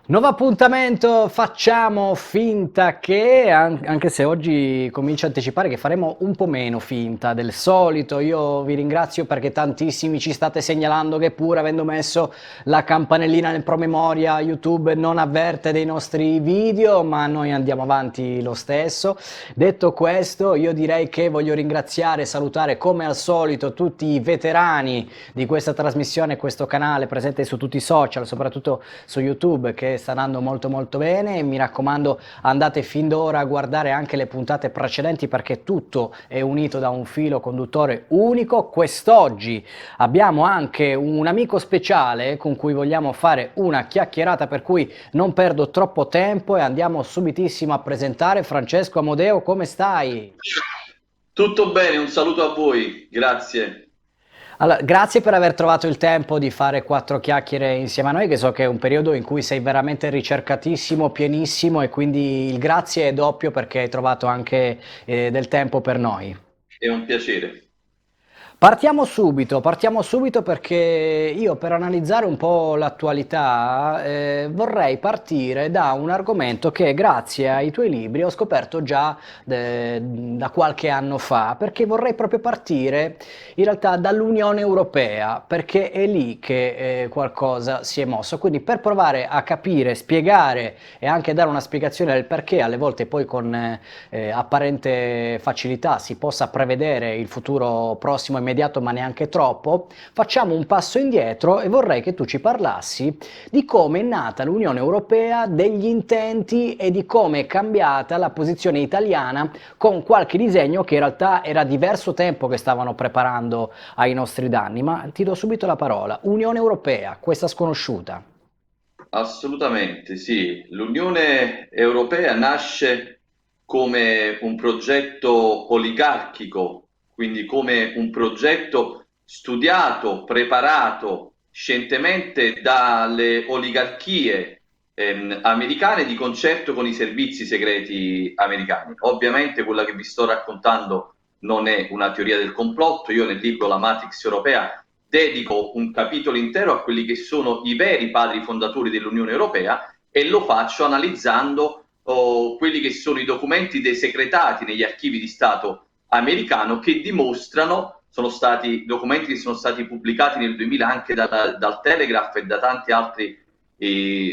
Nuovo appuntamento, facciamo finta che, anche se oggi comincio a anticipare che faremo un po' meno finta del solito. Io vi ringrazio perché tantissimi ci state segnalando che pur avendo messo la campanellina nel promemoria YouTube non avverte dei nostri video, ma noi andiamo avanti lo stesso. Detto questo, io direi che voglio ringraziare e salutare come al solito tutti i veterani di questa trasmissione, questo canale presente su tutti i social, soprattutto su YouTube, che sta andando molto molto bene. E mi raccomando, andate fin d'ora a guardare anche le puntate precedenti perché tutto è unito da un filo conduttore unico. Quest'oggi abbiamo anche un amico speciale con cui vogliamo fare una chiacchierata, per cui non perdo troppo tempo e andiamo subitissimo a presentare Francesco Amodeo. Come stai? Tutto bene, un saluto a voi, grazie. Allora, grazie per aver trovato il tempo di fare quattro chiacchiere insieme a noi, che so che è un periodo in cui sei veramente ricercatissimo, pienissimo, e quindi il grazie è doppio perché hai trovato anche del tempo per noi. È un piacere. Partiamo subito perché io per analizzare un po' l'attualità vorrei partire da un argomento che grazie ai tuoi libri ho scoperto già da qualche anno fa, perché vorrei proprio partire in realtà dall'Unione Europea, perché è lì che qualcosa si è mosso. Quindi per provare a capire, spiegare e anche dare una spiegazione del perché alle volte poi con apparente facilità si possa prevedere il futuro prossimo immediato, ma neanche troppo, facciamo un passo indietro e vorrei che tu ci parlassi di come è nata l'Unione Europea, degli intenti e di come è cambiata la posizione italiana con qualche disegno che in realtà era diverso tempo che stavano preparando ai nostri danni. Ma ti do subito la parola. Unione Europea, questa sconosciuta. Assolutamente, sì. L'Unione Europea nasce come un progetto oligarchico, quindi come un progetto studiato, preparato scientemente dalle oligarchie americane di concerto con i servizi segreti americani. Ovviamente quella che vi sto raccontando non è una teoria del complotto. Io nel libro La Matrix Europea dedico un capitolo intero a quelli che sono i veri padri fondatori dell'Unione Europea e lo faccio analizzando quelli che sono i documenti desecretati negli archivi di Stato americano che dimostrano, sono stati documenti che sono stati pubblicati nel 2000 anche dal Telegraph e da tanti altri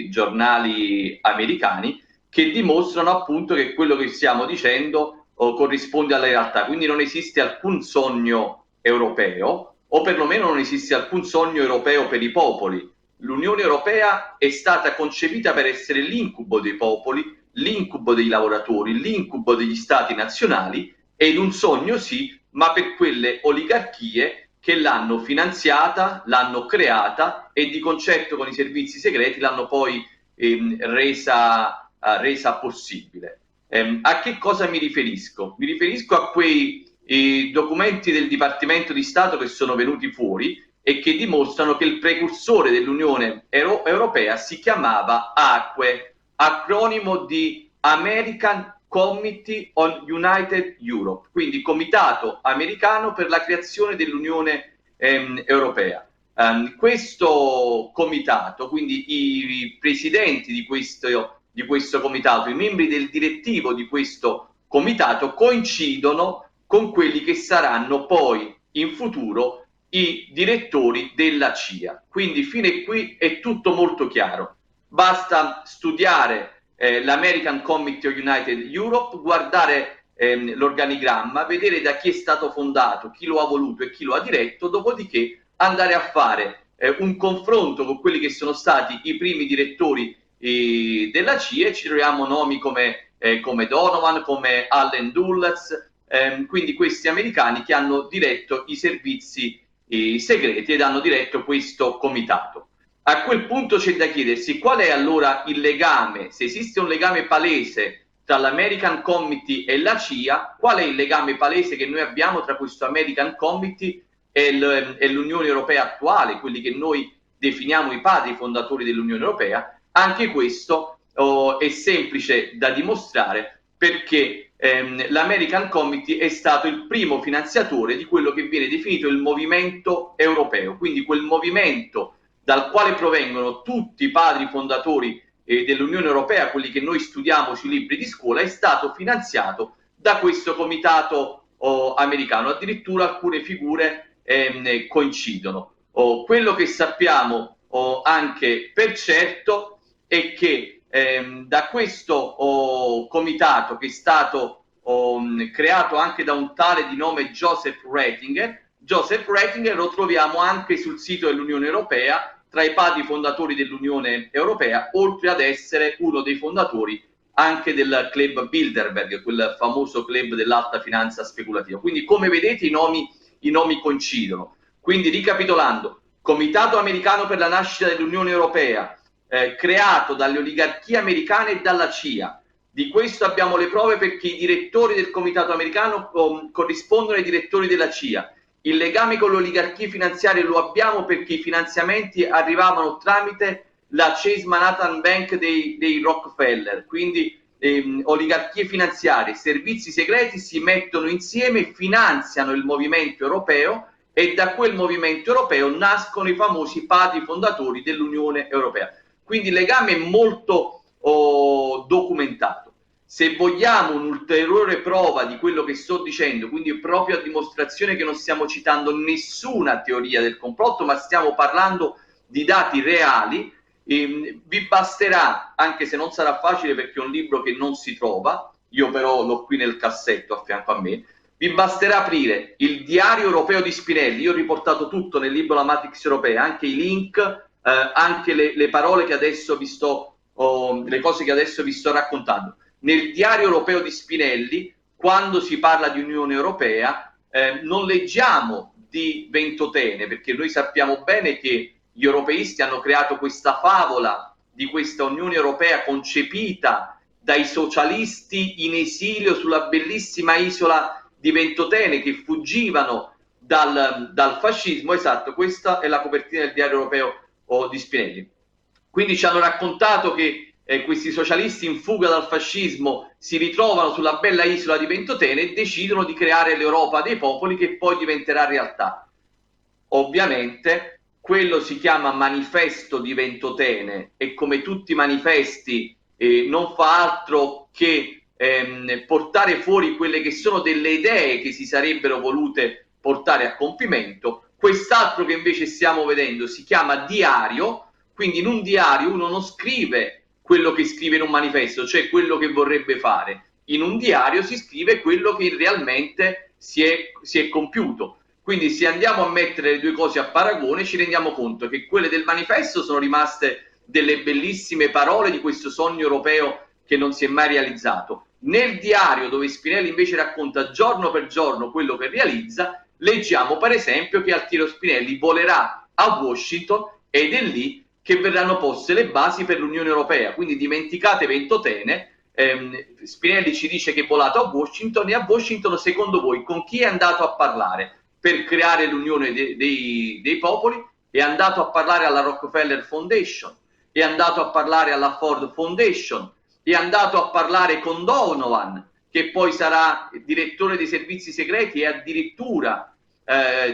giornali americani, che dimostrano appunto che quello che stiamo dicendo corrisponde alla realtà. Quindi non esiste alcun sogno europeo, o perlomeno non esiste alcun sogno europeo per i popoli. L'Unione Europea è stata concepita per essere l'incubo dei popoli, l'incubo dei lavoratori, l'incubo degli stati nazionali, ed un sogno sì, ma per quelle oligarchie che l'hanno finanziata, l'hanno creata e di concerto con i servizi segreti l'hanno poi resa possibile. A che cosa mi riferisco? Mi riferisco a quei documenti del Dipartimento di Stato che sono venuti fuori e che dimostrano che il precursore dell'Unione Europea si chiamava ACUE, acronimo di American Committee on United Europe, quindi Comitato Americano per la creazione dell'Unione Europea. Questo comitato, quindi i presidenti di questo comitato, i membri del direttivo di questo comitato coincidono con quelli che saranno poi in futuro i direttori della CIA. Quindi fino a qui è tutto molto chiaro. Basta studiare l'American Committee of United Europe, guardare l'organigramma, vedere da chi è stato fondato, chi lo ha voluto e chi lo ha diretto, dopodiché andare a fare un confronto con quelli che sono stati i primi direttori della CIA, e ci troviamo nomi come Donovan, come Allen Dulles, quindi questi americani che hanno diretto i servizi segreti ed hanno diretto questo comitato. A quel punto c'è da chiedersi qual è allora il legame, se esiste un legame palese tra l'American Committee e la CIA, qual è il legame palese che noi abbiamo tra questo American Committee e l'Unione Europea attuale, quelli che noi definiamo i padri fondatori dell'Unione Europea. Anche questo è semplice da dimostrare perché l'American Committee è stato il primo finanziatore di quello che viene definito il movimento europeo, quindi quel movimento dal quale provengono tutti i padri fondatori dell'Unione Europea, quelli che noi studiamo sui libri di scuola, è stato finanziato da questo comitato americano. Addirittura alcune figure coincidono. Quello che sappiamo anche per certo è che da questo comitato, che è stato creato anche da un tale di nome Joseph Ratzinger lo troviamo anche sul sito dell'Unione Europea, tra i padri fondatori dell'Unione Europea, oltre ad essere uno dei fondatori anche del club Bilderberg, quel famoso club dell'alta finanza speculativa. Quindi, come vedete, i nomi coincidono. Quindi, ricapitolando, Comitato americano per la nascita dell'Unione Europea, creato dalle oligarchie americane e dalla CIA. Di questo abbiamo le prove, perché i direttori del Comitato americano corrispondono ai direttori della CIA. Il legame con le oligarchie finanziarie lo abbiamo perché i finanziamenti arrivavano tramite la Chase Manhattan Bank dei Rockefeller, quindi oligarchie finanziarie, servizi segreti si mettono insieme e finanziano il movimento europeo, e da quel movimento europeo nascono i famosi padri fondatori dell'Unione Europea. Quindi il legame è molto documentato. Se vogliamo un'ulteriore prova di quello che sto dicendo, quindi proprio a dimostrazione che non stiamo citando nessuna teoria del complotto, ma stiamo parlando di dati reali, vi basterà, anche se non sarà facile perché è un libro che non si trova, io però l'ho qui nel cassetto a fianco a me, vi basterà aprire il Diario Europeo di Spinelli. Io ho riportato tutto nel libro La Matrix Europea, anche i link, anche le parole che adesso vi sto, le cose che adesso vi sto raccontando. Nel Diario Europeo di Spinelli, quando si parla di Unione Europea, non leggiamo di Ventotene, perché noi sappiamo bene che gli europeisti hanno creato questa favola di questa Unione Europea concepita dai socialisti in esilio sulla bellissima isola di Ventotene, che fuggivano dal fascismo. Esatto, questa è la copertina del Diario Europeo di Spinelli. Quindi ci hanno raccontato che questi socialisti in fuga dal fascismo si ritrovano sulla bella isola di Ventotene e decidono di creare l'Europa dei popoli, che poi diventerà realtà. Ovviamente quello si chiama Manifesto di Ventotene, e come tutti i manifesti non fa altro che portare fuori quelle che sono delle idee che si sarebbero volute portare a compimento. Quest'altro che invece stiamo vedendo si chiama diario. Quindi in un diario uno non scrive quello che scrive in un manifesto, cioè quello che vorrebbe fare. In un diario si scrive quello che realmente si è compiuto. Quindi se andiamo a mettere le due cose a paragone, ci rendiamo conto che quelle del manifesto sono rimaste delle bellissime parole di questo sogno europeo che non si è mai realizzato. Nel diario, dove Spinelli invece racconta giorno per giorno quello che realizza, leggiamo per esempio che Altiero Spinelli volerà a Washington, ed è lì che verranno poste le basi per l'Unione Europea. Quindi dimenticate Ventotene. Spinelli ci dice che è volato a Washington, e a Washington, secondo voi, con chi è andato a parlare per creare l'Unione dei popoli? È andato a parlare alla Rockefeller Foundation, è andato a parlare alla Ford Foundation, è andato a parlare con Donovan, che poi sarà direttore dei servizi segreti, e addirittura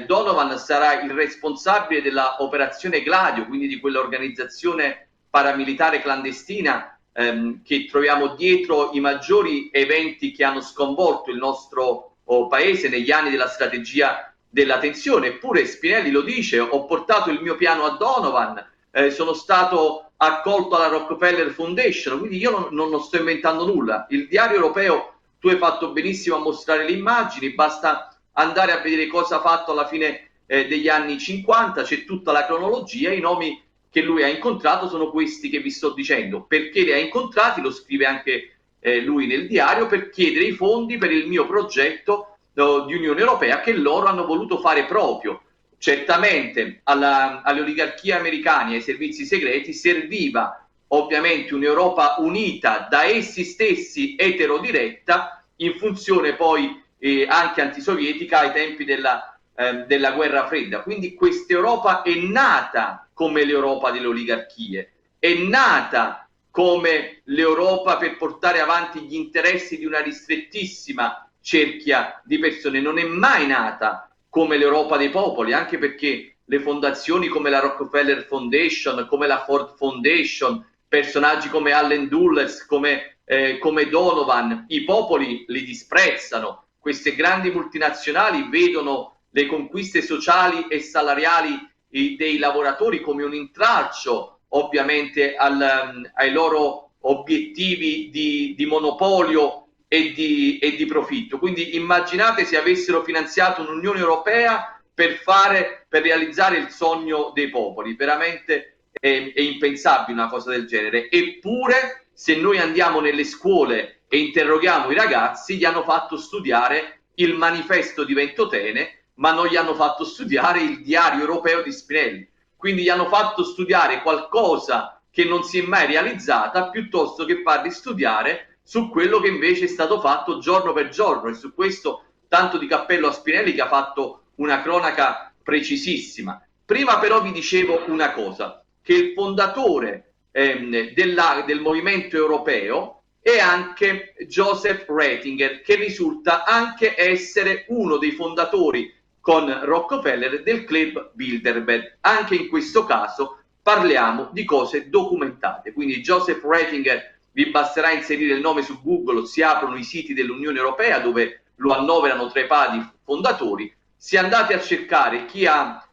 Donovan sarà il responsabile della operazione Gladio, quindi di quell'organizzazione paramilitare clandestina che troviamo dietro i maggiori eventi che hanno sconvolto il nostro paese negli anni della strategia della tensione. Eppure Spinelli lo dice: ho portato il mio piano a Donovan, sono stato accolto alla Rockefeller Foundation. Quindi io non sto inventando nulla. Il Diario Europeo, tu hai fatto benissimo a mostrare le immagini, basta andare a vedere cosa ha fatto alla fine degli anni 50, c'è tutta la cronologia. I nomi che lui ha incontrato sono questi che vi sto dicendo. Perché li ha incontrati? Lo scrive anche lui nel diario: per chiedere i fondi per il mio progetto di Unione Europea, che loro hanno voluto fare proprio. Certamente alle oligarchie americane e ai servizi segreti serviva ovviamente un'Europa unita da essi stessi, eterodiretta, in funzione poi anche antisovietica ai tempi della guerra fredda. Quindi questa Europa è nata come l'Europa delle oligarchie, è nata come l'Europa per portare avanti gli interessi di una ristrettissima cerchia di persone. Non è mai nata come l'Europa dei popoli, anche perché le fondazioni come la Rockefeller Foundation, come la Ford Foundation, personaggi come Allen Dulles, come Donovan, i popoli li disprezzano. Queste grandi multinazionali vedono le conquiste sociali e salariali dei lavoratori come un intralcio, ovviamente, ai loro obiettivi di monopolio e di profitto. Quindi immaginate se avessero finanziato un'Unione Europea per realizzare il sogno dei popoli. Veramente è impensabile una cosa del genere. Eppure, se noi andiamo nelle scuole e interroghiamo i ragazzi, gli hanno fatto studiare il manifesto di Ventotene, ma non gli hanno fatto studiare il diario europeo di Spinelli. Quindi gli hanno fatto studiare qualcosa che non si è mai realizzata, piuttosto che farli studiare su quello che invece è stato fatto giorno per giorno. E su questo tanto di cappello a Spinelli, che ha fatto una cronaca precisissima. Prima però vi dicevo una cosa, che il fondatore del movimento europeo è anche Joseph Ratzinger, che risulta anche essere uno dei fondatori con Rockefeller del Club Bilderberg. Anche in questo caso parliamo di cose documentate. Quindi Joseph Ratzinger, vi basterà inserire il nome su Google, si aprono i siti dell'Unione Europea dove lo annoverano tra i padri fondatori. Se andate a cercare chi ha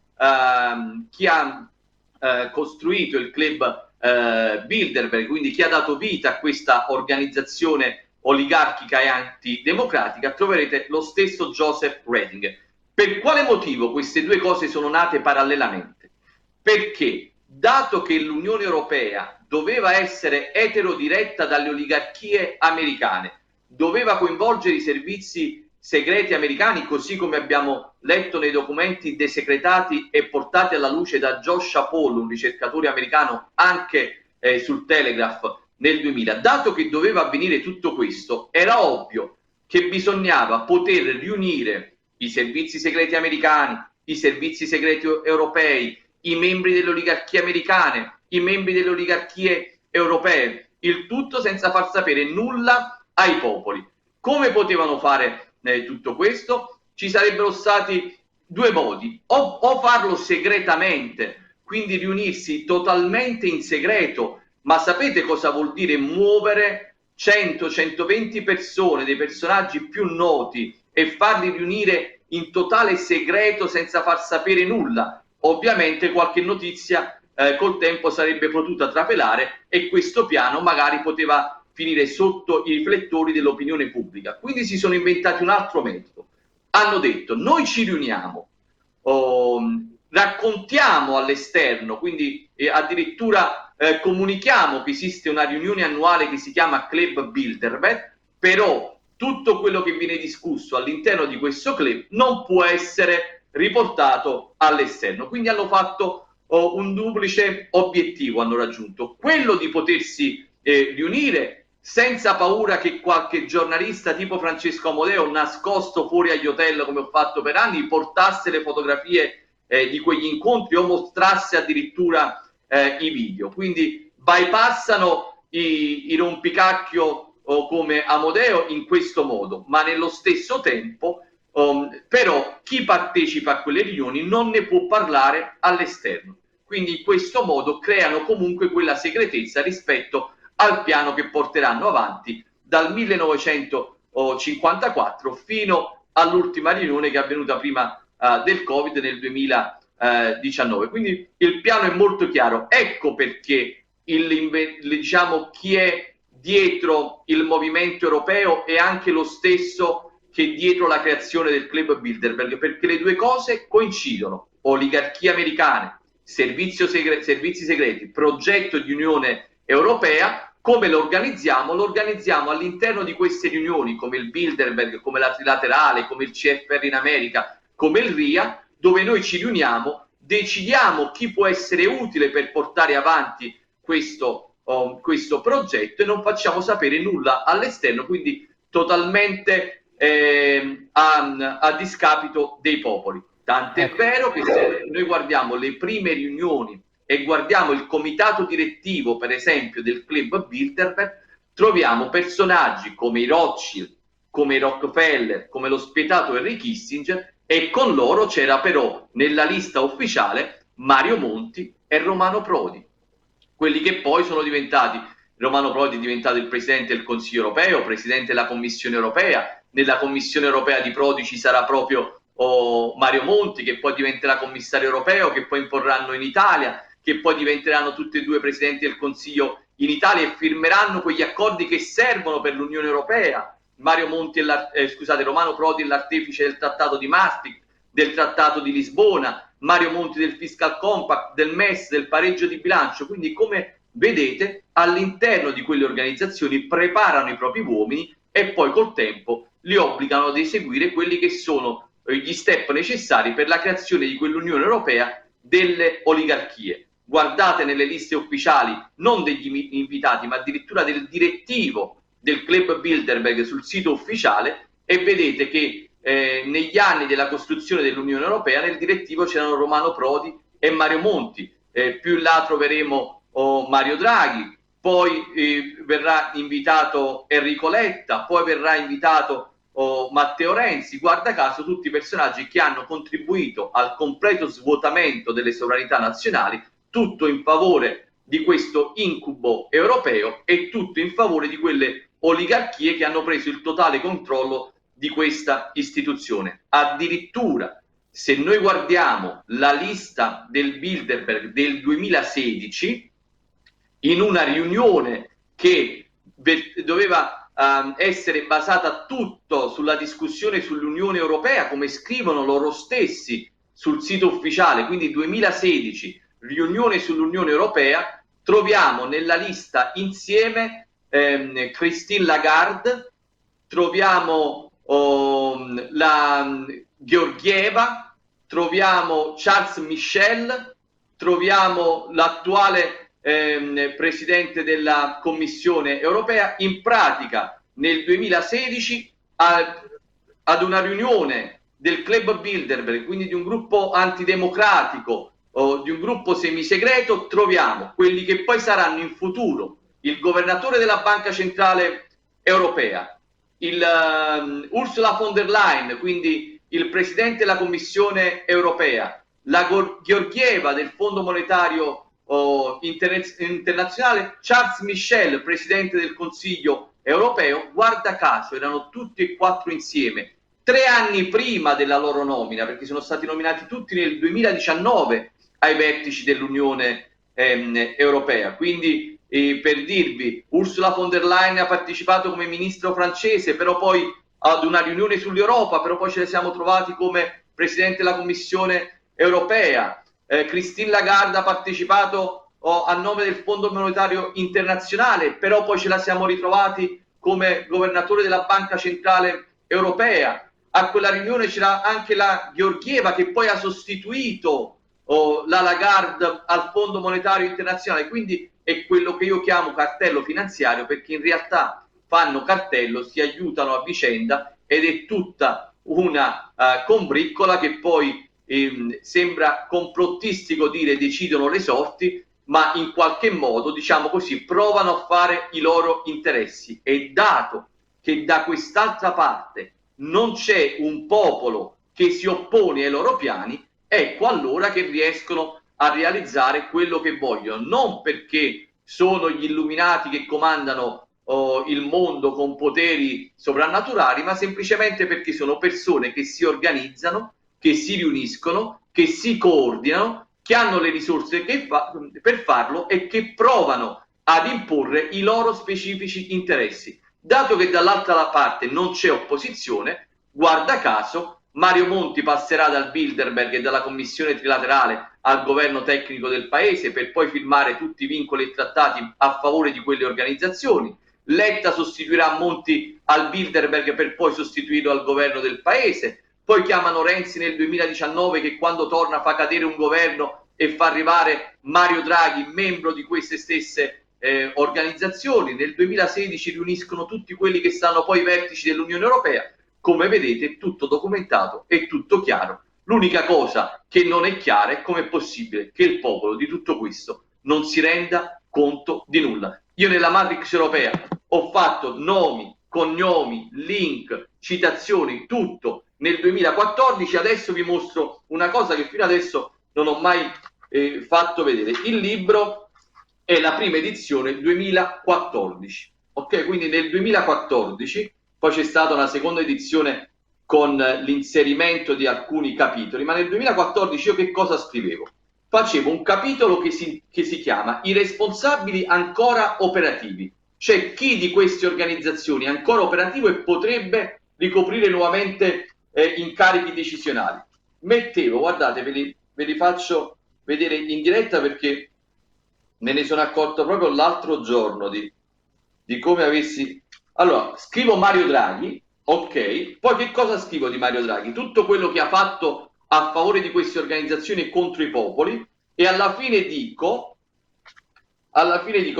costruito il Club Bilderberg, quindi chi ha dato vita a questa organizzazione oligarchica e antidemocratica, troverete lo stesso Joseph Ratzinger. Per quale motivo queste due cose sono nate parallelamente? Perché, dato che l'Unione Europea doveva essere eterodiretta dalle oligarchie americane, doveva coinvolgere i servizi segreti americani, così come abbiamo letto nei documenti desecretati e portati alla luce da Josh Apollo, un ricercatore americano, anche sul Telegraph nel 2000. Dato che doveva avvenire tutto questo, era ovvio che bisognava poter riunire i servizi segreti americani, i servizi segreti europei, i membri delle oligarchie americane, i membri delle oligarchie europee, il tutto senza far sapere nulla ai popoli. Come potevano fare tutto questo? Ci sarebbero stati due modi: o farlo segretamente, quindi riunirsi totalmente in segreto. Ma sapete cosa vuol dire muovere 100-120 persone, dei personaggi più noti, e farli riunire in totale segreto senza far sapere nulla? Ovviamente qualche notizia col tempo sarebbe potuta trapelare e questo piano magari poteva finire sotto i riflettori dell'opinione pubblica. Quindi si sono inventati un altro metodo. Hanno detto: noi ci riuniamo, raccontiamo all'esterno, quindi addirittura comunichiamo che esiste una riunione annuale che si chiama Club Bilderberg, però tutto quello che viene discusso all'interno di questo club non può essere riportato all'esterno. Quindi hanno fatto un duplice obiettivo, hanno raggiunto quello di potersi riunire senza paura che qualche giornalista tipo Francesco Amodeo, nascosto fuori agli hotel come ho fatto per anni, portasse le fotografie di quegli incontri o mostrasse addirittura i video. Quindi bypassano i rompicacchio come Amodeo in questo modo, ma nello stesso tempo però chi partecipa a quelle riunioni non ne può parlare all'esterno. Quindi in questo modo creano comunque quella segretezza rispetto al piano che porteranno avanti dal 1954 fino all'ultima riunione che è avvenuta prima del Covid nel 2019. Quindi il piano è molto chiaro. Ecco perché diciamo, chi è dietro il movimento europeo è anche lo stesso che dietro la creazione del Club Bilderberg, perché le due cose coincidono: oligarchie americane, servizi segreti, progetto di Unione Europea. Come lo organizziamo? Lo organizziamo all'interno di queste riunioni, come il Bilderberg, come la Trilaterale, come il CFR in America, come il RIA, dove noi ci riuniamo, decidiamo chi può essere utile per portare avanti questo progetto e non facciamo sapere nulla all'esterno, quindi totalmente a discapito dei popoli. Tant'è vero che se noi guardiamo le prime riunioni e guardiamo il comitato direttivo, per esempio, del Club Bilderberg, troviamo personaggi come i Rothschild, come i Rockefeller, come lo spietato Henry Kissinger, e con loro c'era però nella lista ufficiale Mario Monti e Romano Prodi. quelli che poi sono diventati, Romano Prodi è diventato il Presidente del Consiglio europeo, Presidente della Commissione europea, nella Commissione europea di Prodi ci sarà proprio Mario Monti, che poi diventerà commissario europeo, che poi imporranno in Italia, che poi diventeranno tutti e due Presidenti del Consiglio in Italia e firmeranno quegli accordi che servono per l'Unione Europea. Mario Monti Romano Prodi è l'artefice del Trattato di Maastricht, del Trattato di Lisbona, Mario Monti del Fiscal Compact, del MES, del pareggio di bilancio. Quindi, come vedete, all'interno di quelle organizzazioni preparano i propri uomini e poi col tempo li obbligano ad eseguire quelli che sono gli step necessari per la creazione di quell'Unione Europea delle oligarchie. Guardate nelle liste ufficiali non degli invitati, ma addirittura del direttivo del Club Bilderberg sul sito ufficiale e vedete che negli anni della costruzione dell'Unione Europea nel direttivo c'erano Romano Prodi e Mario Monti, più in là troveremo Mario Draghi, poi verrà invitato Enrico Letta, poi verrà invitato Matteo Renzi, guarda caso tutti personaggi che hanno contribuito al completo svuotamento delle sovranità nazionali, tutto in favore di questo incubo europeo e tutto in favore di quelle oligarchie che hanno preso il totale controllo di questa istituzione. Addirittura, se noi guardiamo la lista del Bilderberg del 2016, in una riunione che doveva essere basata tutto sulla discussione sull'Unione Europea, come scrivono loro stessi sul sito ufficiale, quindi 2016, riunione sull'Unione Europea, troviamo nella lista insieme Christine Lagarde, troviamo la Georgieva, troviamo Charles Michel, troviamo l'attuale Presidente della Commissione Europea. In pratica nel 2016 ad una riunione del Club Bilderberg, quindi di un gruppo antidemocratico o di un gruppo semisegreto, troviamo quelli che poi saranno in futuro il governatore della Banca Centrale Europea, Ursula von der Leyen, quindi il Presidente della Commissione Europea, la Georgieva del Fondo Monetario internazionale, Charles Michel, Presidente del Consiglio Europeo. Guarda caso erano tutti e quattro insieme 3 anni prima della loro nomina, perché sono stati nominati tutti nel 2019 ai vertici dell'Unione Europea. Quindi per dirvi, Ursula von der Leyen ha partecipato come ministro francese, però poi ad una riunione sull'Europa, però poi ce ne siamo trovati come Presidente della Commissione Europea. Christine Lagarde ha partecipato a nome del Fondo Monetario Internazionale, però poi ce la siamo ritrovati come governatore della Banca Centrale Europea. A quella riunione c'era anche la Georgieva, che poi ha sostituito la Lagarde al Fondo Monetario Internazionale. Quindi è quello che io chiamo cartello finanziario, perché in realtà fanno cartello, si aiutano a vicenda ed è tutta una combriccola che poi sembra complottistico dire decidono le sorti, ma in qualche modo, diciamo così, provano a fare i loro interessi. E dato che da quest'altra parte non c'è un popolo che si oppone ai loro piani, ecco allora che riescono a realizzare quello che vogliono, non perché sono gli illuminati che comandano il mondo con poteri sovrannaturali, ma semplicemente perché sono persone che si organizzano, che si riuniscono, che si coordinano, che hanno le risorse per farlo e che provano ad imporre i loro specifici interessi. Dato che dall'altra parte non c'è opposizione, guarda caso, Mario Monti passerà dal Bilderberg e dalla Commissione trilaterale al governo tecnico del paese per poi firmare tutti i vincoli e trattati a favore di quelle organizzazioni. Letta sostituirà Monti al Bilderberg per poi sostituirlo al governo del paese. Poi chiamano Renzi nel 2019 che quando torna fa cadere un governo e fa arrivare Mario Draghi, membro di queste stesse organizzazioni. Nel 2016 riuniscono tutti quelli che stanno poi ai vertici dell'Unione Europea. Come vedete è tutto documentato, è tutto chiaro. L'unica cosa che non è chiara è come è possibile che il popolo di tutto questo non si renda conto di nulla. Io nella Matrix europea ho fatto nomi, cognomi, link, citazioni, tutto nel 2014. Adesso vi mostro una cosa che fino adesso non ho mai fatto vedere. Il libro è la prima edizione 2014, ok? Quindi nel 2014, poi c'è stata una seconda edizione con l'inserimento di alcuni capitoli, ma nel 2014 io che cosa scrivevo? Facevo un capitolo che si chiama I responsabili ancora operativi, cioè chi di queste organizzazioni è ancora operativo e potrebbe ricoprire nuovamente incarichi decisionali. Mettevo, guardate, ve li faccio vedere in diretta perché me ne sono accorto proprio l'altro giorno di come avessi... Allora, scrivo Mario Draghi, ok, poi che cosa scrivo di Mario Draghi? Tutto quello che ha fatto a favore di queste organizzazioni e contro i popoli, e alla fine dico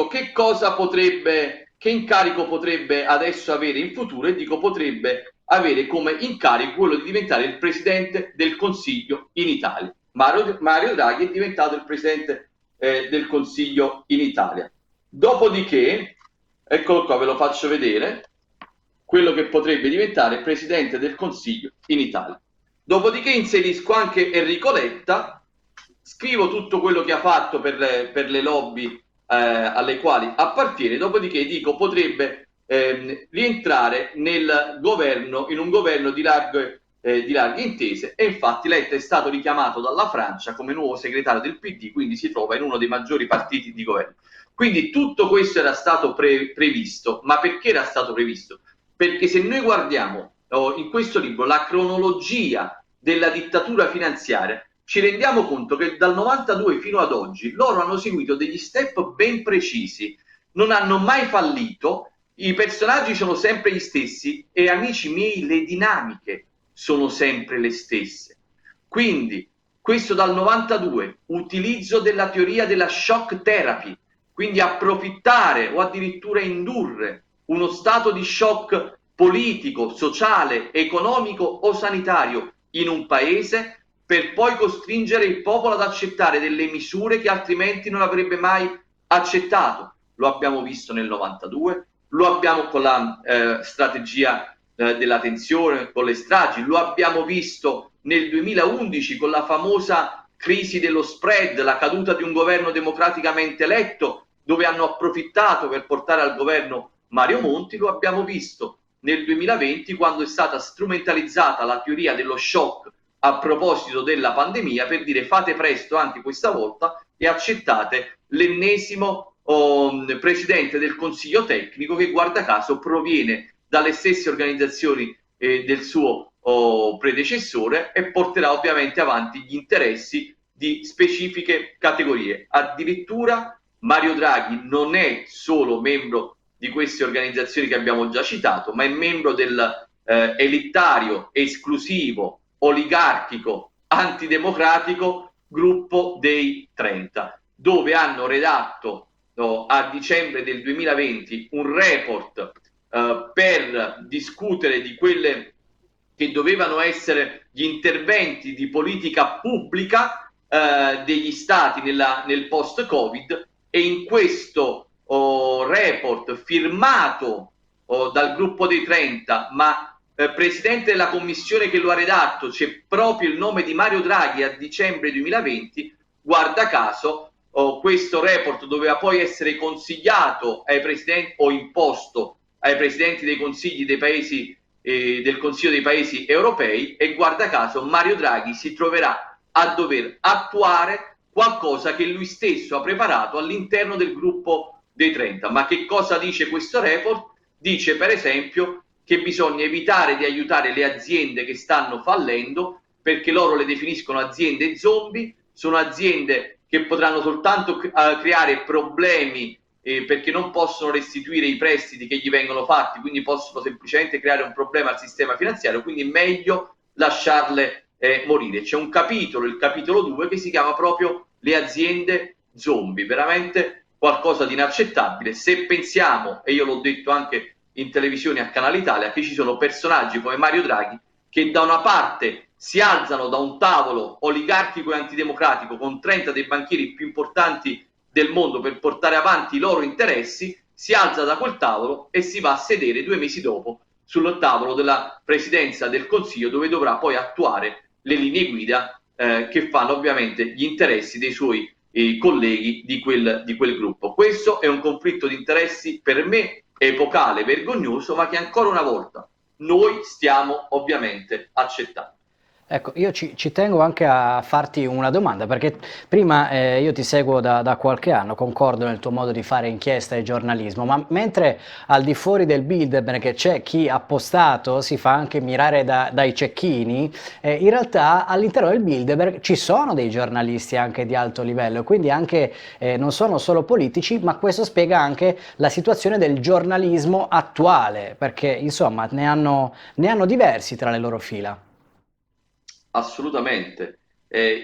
che cosa potrebbe, che incarico potrebbe adesso avere in futuro, e dico potrebbe avere come incarico quello di diventare il presidente del Consiglio in Italia. Mario Draghi è diventato il presidente del Consiglio in Italia. Dopodiché, eccolo qua, ve lo faccio vedere, quello che potrebbe diventare presidente del Consiglio in Italia. Dopodiché inserisco anche Enrico Letta, scrivo tutto quello che ha fatto per le lobby alle quali appartiene, dopodiché dico potrebbe rientrare nel governo, in un governo di larghe intese, e infatti Letta è stato richiamato dalla Francia come nuovo segretario del PD, quindi si trova in uno dei maggiori partiti di governo. Quindi tutto questo era stato previsto, ma perché era stato previsto? Perché se noi guardiamo in questo libro la cronologia della dittatura finanziaria, ci rendiamo conto che dal 92 fino ad oggi loro hanno seguito degli step ben precisi, non hanno mai fallito, i personaggi sono sempre gli stessi e, amici miei, le dinamiche sono sempre le stesse. Quindi questo dal 92, utilizzo della teoria della shock therapy, quindi approfittare o addirittura indurre uno stato di shock politico, sociale, economico o sanitario in un paese per poi costringere il popolo ad accettare delle misure che altrimenti non avrebbe mai accettato. Lo abbiamo visto nel 92, lo abbiamo con la strategia della tensione, con le stragi, lo abbiamo visto nel 2011 con la famosa crisi dello spread, la caduta di un governo democraticamente eletto, dove hanno approfittato per portare al governo Mario Monti, lo abbiamo visto nel 2020 quando è stata strumentalizzata la teoria dello shock a proposito della pandemia per dire fate presto anche questa volta e accettate l'ennesimo presidente del Consiglio tecnico che, guarda caso, proviene dalle stesse organizzazioni del suo predecessore e porterà ovviamente avanti gli interessi di specifiche categorie. Addirittura Mario Draghi non è solo membro di queste organizzazioni che abbiamo già citato, ma è membro del elitario, esclusivo, oligarchico, antidemocratico gruppo dei 30, dove hanno redatto a dicembre del 2020 un report per discutere di quelle che dovevano essere gli interventi di politica pubblica degli stati nel post-Covid, e in questo report firmato dal gruppo dei 30, ma presidente della commissione che lo ha redatto c'è proprio il nome di Mario Draghi a dicembre 2020, guarda caso questo report doveva poi essere consigliato ai presidenti o imposto ai presidenti dei consigli dei paesi del Consiglio dei Paesi europei, e guarda caso Mario Draghi si troverà a dover attuare qualcosa che lui stesso ha preparato all'interno del gruppo dei 30. Ma che cosa dice questo report? Dice per esempio che bisogna evitare di aiutare le aziende che stanno fallendo, perché loro le definiscono aziende zombie, sono aziende che potranno soltanto creare problemi perché non possono restituire i prestiti che gli vengono fatti, quindi possono semplicemente creare un problema al sistema finanziario, quindi è meglio lasciarle morire. C'è un capitolo, il capitolo 2, che si chiama proprio le aziende zombie, veramente qualcosa di inaccettabile. Se pensiamo, e io l'ho detto anche in televisione a Canale Italia, che ci sono personaggi come Mario Draghi che da una parte si alzano da un tavolo oligarchico e antidemocratico con 30 dei banchieri più importanti del mondo per portare avanti i loro interessi, si alza da quel tavolo e si va a sedere 2 mesi dopo sul tavolo della presidenza del Consiglio, dove dovrà poi attuare le linee guida che fanno ovviamente gli interessi dei suoi colleghi di quel gruppo. Questo è un conflitto di interessi per me epocale, vergognoso, ma che ancora una volta noi stiamo ovviamente accettando. Ecco, io ci tengo anche a farti una domanda, perché prima io ti seguo da qualche anno, concordo nel tuo modo di fare inchiesta e giornalismo, ma mentre al di fuori del Bilderberg che c'è chi ha postato, si fa anche mirare dai cecchini, in realtà all'interno del Bilderberg ci sono dei giornalisti anche di alto livello, quindi anche non sono solo politici, ma questo spiega anche la situazione del giornalismo attuale, perché insomma ne hanno diversi tra le loro fila. Assolutamente.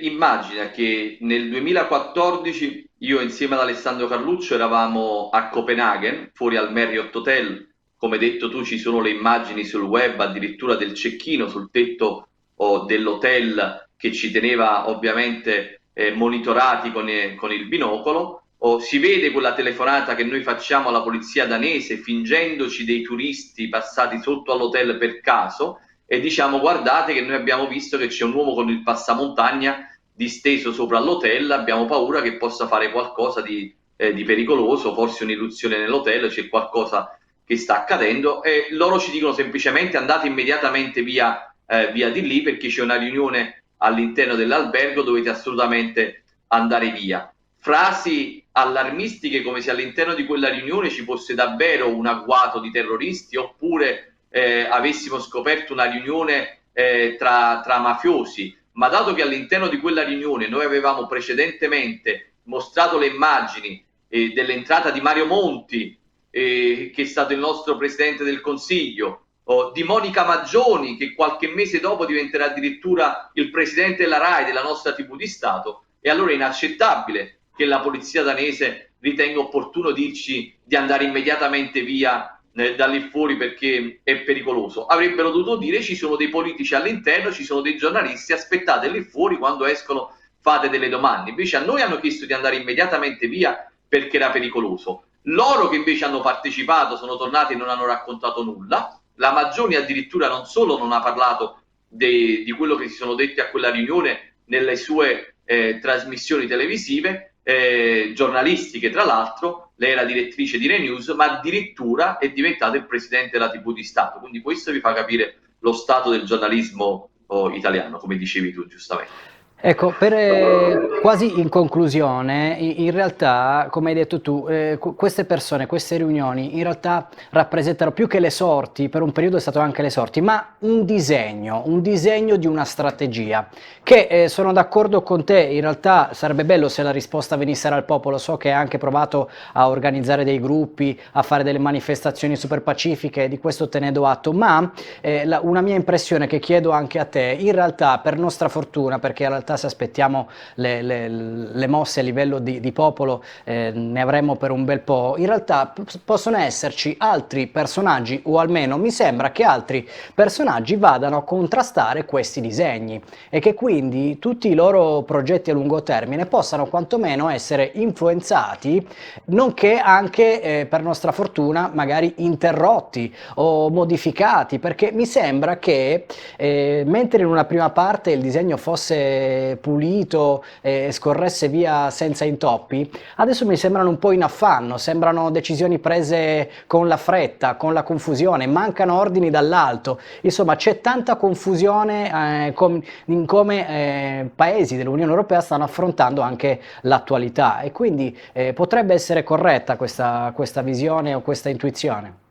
Immagina che nel 2014 io insieme ad Alessandro Carluccio eravamo a Copenaghen, fuori al Marriott Hotel. Come detto tu, ci sono le immagini sul web, addirittura del cecchino sul tetto dell'hotel che ci teneva ovviamente monitorati con il binocolo. Si vede quella telefonata che noi facciamo alla polizia danese fingendoci dei turisti passati sotto all'hotel per caso e diciamo guardate che noi abbiamo visto che c'è un uomo con il passamontagna disteso sopra l'hotel, abbiamo paura che possa fare qualcosa di pericoloso, forse un'irruzione nell'hotel, c'è qualcosa che sta accadendo e loro ci dicono semplicemente andate immediatamente via di lì perché c'è una riunione all'interno dell'albergo, dovete assolutamente andare via. Frasi allarmistiche come se all'interno di quella riunione ci fosse davvero un agguato di terroristi oppure avessimo scoperto una riunione tra mafiosi, ma dato che all'interno di quella riunione noi avevamo precedentemente mostrato le immagini dell'entrata di Mario Monti, che è stato il nostro Presidente del Consiglio, di Monica Maggioni, che qualche mese dopo diventerà addirittura il Presidente della RAI, della nostra TV di Stato, e allora è inaccettabile che la polizia danese ritenga opportuno dirci di andare immediatamente via da lì fuori perché è pericoloso. Avrebbero dovuto dire ci sono dei politici all'interno, ci sono dei giornalisti, aspettate lì fuori, quando escono fate delle domande. Invece a noi hanno chiesto di andare immediatamente via perché era pericoloso. Loro che invece hanno partecipato, sono tornati e non hanno raccontato nulla. La Maggioni addirittura non solo non ha parlato di quello che si sono detti a quella riunione nelle sue trasmissioni televisive, giornalistiche tra l'altro, lei era direttrice di Rai News, ma addirittura è diventata il presidente della TV di Stato, quindi questo vi fa capire lo stato del giornalismo italiano, come dicevi tu giustamente. Ecco, quasi in conclusione, in realtà, come hai detto tu, queste persone, queste riunioni, in realtà rappresentano più che le sorti, per un periodo è stato anche le sorti, ma un disegno di una strategia, che sono d'accordo con te, in realtà sarebbe bello se la risposta venisse dal popolo, so che hai anche provato a organizzare dei gruppi, a fare delle manifestazioni super pacifiche, di questo te ne do atto, ma una mia impressione che chiedo anche a te, in realtà per nostra fortuna, perché in realtà se aspettiamo le mosse a livello di popolo ne avremo per un bel po', in realtà possono esserci altri personaggi, o almeno mi sembra che altri personaggi vadano a contrastare questi disegni e che quindi tutti i loro progetti a lungo termine possano quantomeno essere influenzati, nonché anche per nostra fortuna magari interrotti o modificati, perché mi sembra che mentre in una prima parte il disegno fosse pulito e scorresse via senza intoppi, adesso mi sembrano un po' in affanno, sembrano decisioni prese con la fretta, con la confusione, mancano ordini dall'alto, insomma c'è tanta confusione in come paesi dell'Unione Europea stanno affrontando anche l'attualità e quindi potrebbe essere corretta questa visione o questa intuizione.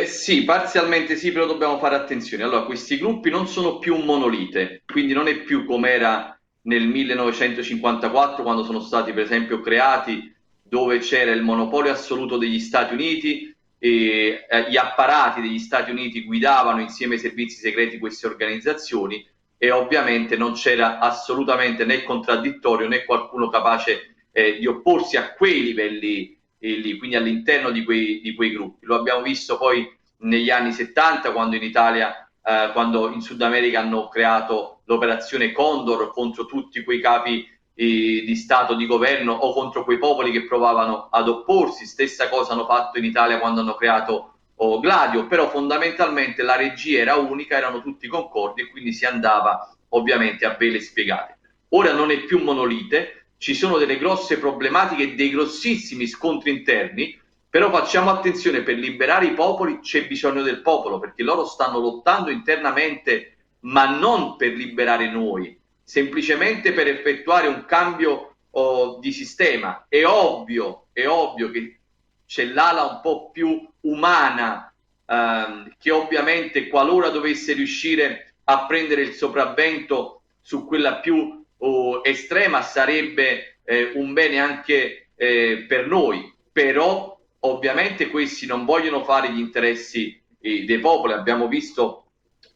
Sì, parzialmente sì, però dobbiamo fare attenzione. Allora, questi gruppi non sono più un monolite, quindi non è più come era nel 1954 quando sono stati, per esempio, creati, dove c'era il monopolio assoluto degli Stati Uniti e gli apparati degli Stati Uniti guidavano insieme ai servizi segreti queste organizzazioni e ovviamente non c'era assolutamente né contraddittorio né qualcuno capace di opporsi a quei livelli lì, quindi all'interno di quei gruppi. Lo abbiamo visto poi negli anni 70 quando in Italia, quando in Sud America hanno creato l'operazione Condor contro tutti quei capi di Stato, di governo o contro quei popoli che provavano ad opporsi. Stessa cosa hanno fatto in Italia quando hanno creato Gladio, però fondamentalmente la regia era unica, erano tutti concordi e quindi si andava ovviamente a vele spiegate. Ora non è più monolite, ci sono delle grosse problematiche e dei grossissimi scontri interni, però facciamo attenzione, per liberare i popoli c'è bisogno del popolo, perché loro stanno lottando internamente, ma non per liberare noi, semplicemente per effettuare un cambio di sistema. È ovvio che c'è l'ala un po' più umana, che ovviamente, qualora dovesse riuscire a prendere il sopravvento su quella più estrema, sarebbe un bene anche per noi, però ovviamente questi non vogliono fare gli interessi dei popoli. Abbiamo visto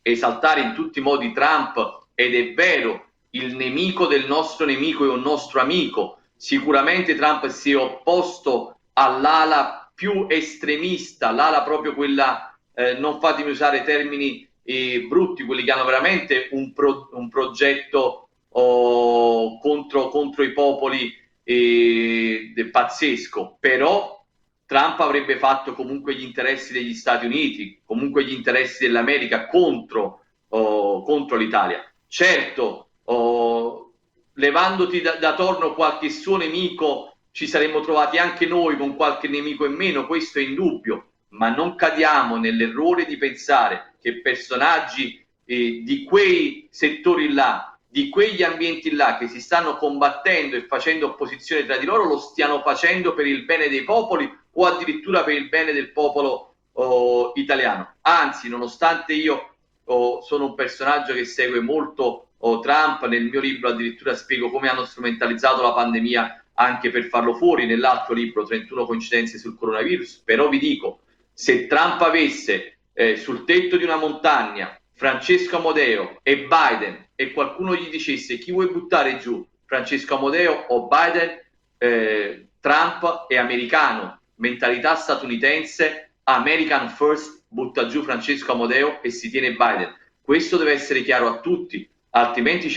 esaltare in tutti i modi Trump, ed è vero, il nemico del nostro nemico è un nostro amico. Sicuramente Trump si è opposto all'ala più estremista, l'ala proprio quella, non fatemi usare termini brutti, quelli che hanno veramente un progetto contro i popoli pazzesco. Però Trump avrebbe fatto comunque gli interessi degli Stati Uniti, comunque gli interessi dell'America contro l'Italia. Certo, levandoti da torno qualche suo nemico, ci saremmo trovati anche noi con qualche nemico in meno, questo è indubbio, ma non cadiamo nell'errore di pensare che personaggi di quei settori là, di quegli ambienti là, che si stanno combattendo e facendo opposizione tra di loro, lo stiano facendo per il bene dei popoli o addirittura per il bene del popolo italiano. Anzi, nonostante io sono un personaggio che segue molto Trump, nel mio libro addirittura spiego come hanno strumentalizzato la pandemia anche per farlo fuori, nell'altro libro 31 coincidenze sul coronavirus. Però vi dico, se Trump avesse sul tetto di una montagna Francesco Amodeo e Biden, e qualcuno gli dicesse: chi vuoi buttare giù, Francesco Amodeo o Biden? Trump è americano, mentalità statunitense, American first, butta giù Francesco Amodeo e si tiene Biden. Questo deve essere chiaro a tutti, altrimenti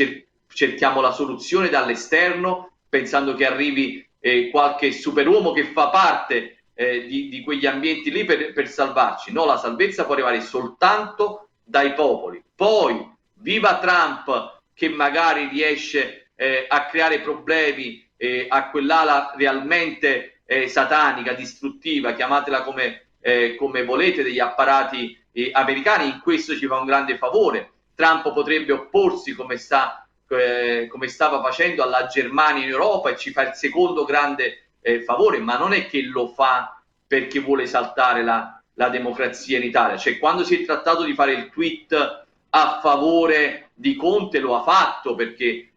cerchiamo la soluzione dall'esterno, pensando che arrivi qualche superuomo che fa parte di quegli ambienti lì per salvarci. No, la salvezza può arrivare soltanto dai popoli. Poi, viva Trump, che magari riesce a creare problemi a quell'ala realmente satanica, distruttiva, chiamatela come volete, degli apparati americani. In questo ci fa un grande favore. Trump potrebbe opporsi, come stava facendo, alla Germania in Europa, e ci fa il secondo grande favore, ma non è che lo fa perché vuole esaltare la democrazia in Italia. Cioè, quando si è trattato di fare il tweet a favore di Conte, lo ha fatto perché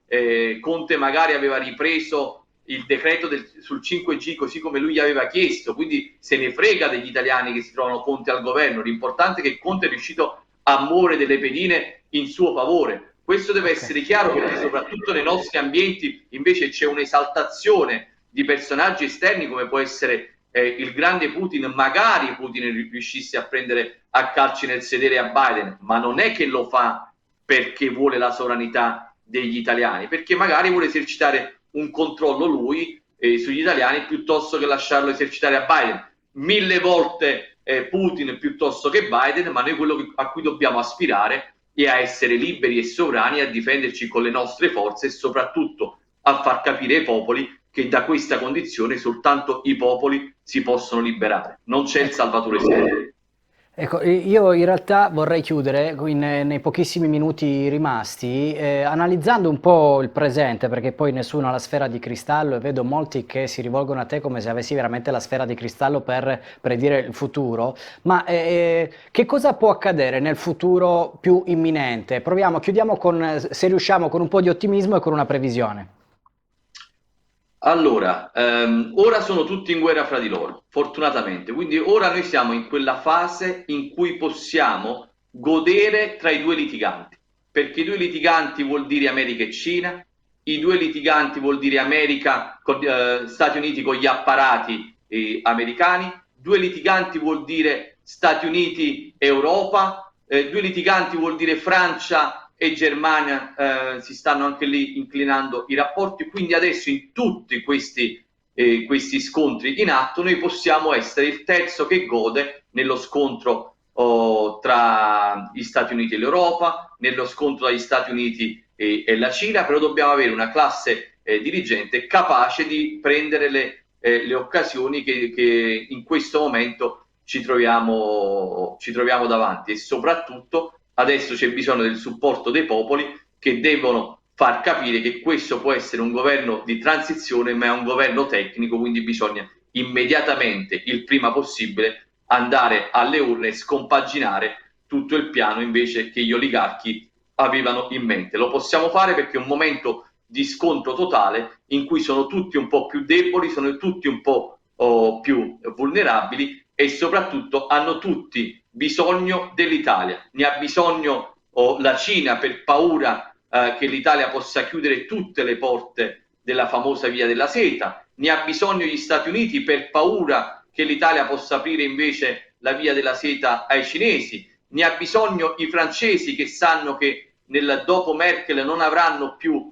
Conte magari aveva ripreso il decreto sul 5G così come lui gli aveva chiesto, quindi se ne frega degli italiani che si trovano Conte al governo. L'importante è che Conte è riuscito a muovere delle pedine in suo favore. Questo deve essere chiaro, perché soprattutto nei nostri ambienti invece c'è un'esaltazione di personaggi esterni, come può essere il grande Putin. Magari Putin riuscisse a prendere a calci nel sedere a Biden, ma non è che lo fa perché vuole la sovranità degli italiani, perché magari vuole esercitare un controllo lui sugli italiani, piuttosto che lasciarlo esercitare a Biden. 1000 volte Putin piuttosto che Biden, ma noi quello a cui dobbiamo aspirare è a essere liberi e sovrani, a difenderci con le nostre forze e soprattutto a far capire ai popoli che da questa condizione soltanto i popoli si possono liberare. Non c'è il Salvatore esterno. Ecco, io in realtà vorrei chiudere nei pochissimi minuti rimasti, analizzando un po' il presente, perché poi nessuno ha la sfera di cristallo e vedo molti che si rivolgono a te come se avessi veramente la sfera di cristallo per predire il futuro. Ma che cosa può accadere nel futuro più imminente? Proviamo, chiudiamo se riusciamo, con un po' di ottimismo e con una previsione. Allora, ora sono tutti in guerra fra di loro, fortunatamente, quindi ora noi siamo in quella fase in cui possiamo godere tra i due litiganti, perché i due litiganti vuol dire America e Cina, i due litiganti vuol dire America, Stati Uniti con gli apparati americani, due litiganti vuol dire Stati Uniti Europa, due litiganti vuol dire Francia e Germania. Si stanno anche lì inclinando i rapporti, quindi adesso in tutti questi scontri in atto noi possiamo essere il terzo che gode nello scontro tra gli Stati Uniti e l'Europa, nello scontro tra gli Stati Uniti e la Cina. Però dobbiamo avere una classe dirigente, capace di prendere le occasioni che in questo momento ci troviamo davanti, e soprattutto adesso c'è bisogno del supporto dei popoli, che devono far capire che questo può essere un governo di transizione, ma è un governo tecnico, quindi bisogna immediatamente, il prima possibile, andare alle urne e scompaginare tutto il piano invece che gli oligarchi avevano in mente. Lo possiamo fare perché è un momento di scontro totale in cui sono tutti un po' più deboli, sono tutti un po' più vulnerabili, e soprattutto hanno tutti bisogno dell'Italia. Ne ha bisogno la Cina per paura che l'Italia possa chiudere tutte le porte della famosa Via della Seta, ne ha bisogno gli Stati Uniti per paura che l'Italia possa aprire invece la Via della Seta ai cinesi, ne ha bisogno i francesi, che sanno che dopo Merkel non avranno più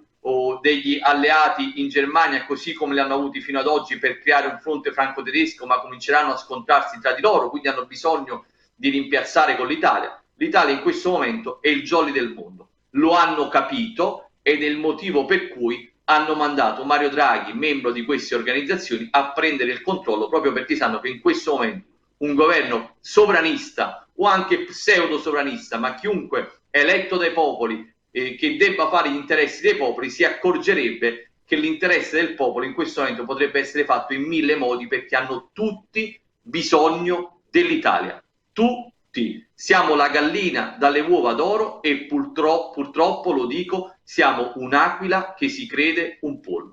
degli alleati in Germania, così come li hanno avuti fino ad oggi, per creare un fronte franco-tedesco, ma cominceranno a scontrarsi tra di loro, quindi hanno bisogno di rimpiazzare con l'Italia. L'Italia in questo momento è il jolly del mondo, lo hanno capito, ed è il motivo per cui hanno mandato Mario Draghi, membro di queste organizzazioni, a prendere il controllo, proprio perché sanno che in questo momento un governo sovranista o anche pseudo sovranista, ma chiunque eletto dai popoli che debba fare gli interessi dei popoli, si accorgerebbe che l'interesse del popolo in questo momento potrebbe essere fatto in 1000 modi, perché hanno tutti bisogno dell'Italia. Tutti. Siamo la gallina dalle uova d'oro, e purtroppo lo dico, siamo un'aquila che si crede un pollo.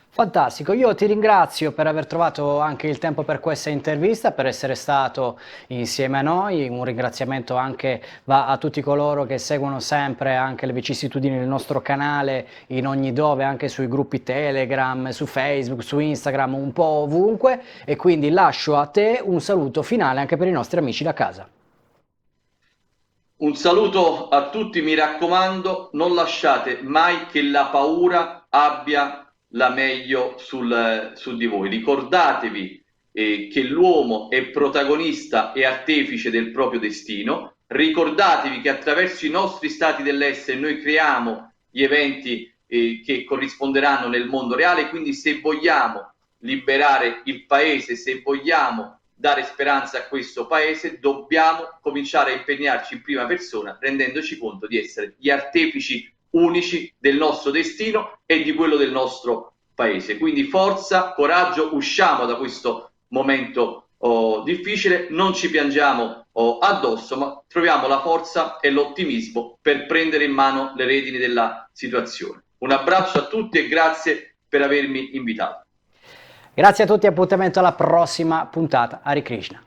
Fantastico, io ti ringrazio per aver trovato anche il tempo per questa intervista, per essere stato insieme a noi. Un ringraziamento anche va a tutti coloro che seguono sempre anche le vicissitudini del nostro canale in ogni dove, anche sui gruppi Telegram, su Facebook, su Instagram, un po' ovunque, e quindi lascio a te un saluto finale anche per i nostri amici da casa. Un saluto a tutti, mi raccomando, non lasciate mai che la paura abbia la meglio su di voi. Ricordatevi che l'uomo è protagonista e artefice del proprio destino. Ricordatevi che attraverso i nostri stati dell'essere noi creiamo gli eventi che corrisponderanno nel mondo reale, quindi se vogliamo liberare il paese, se vogliamo dare speranza a questo paese, dobbiamo cominciare a impegnarci in prima persona, rendendoci conto di essere gli artefici unici del nostro destino e di quello del nostro paese. Quindi forza, coraggio, usciamo da questo momento difficile, non ci piangiamo addosso, ma troviamo la forza e l'ottimismo per prendere in mano le redini della situazione. Un abbraccio a tutti e grazie per avermi invitato. Grazie a tutti, appuntamento alla prossima puntata. Hare Krishna.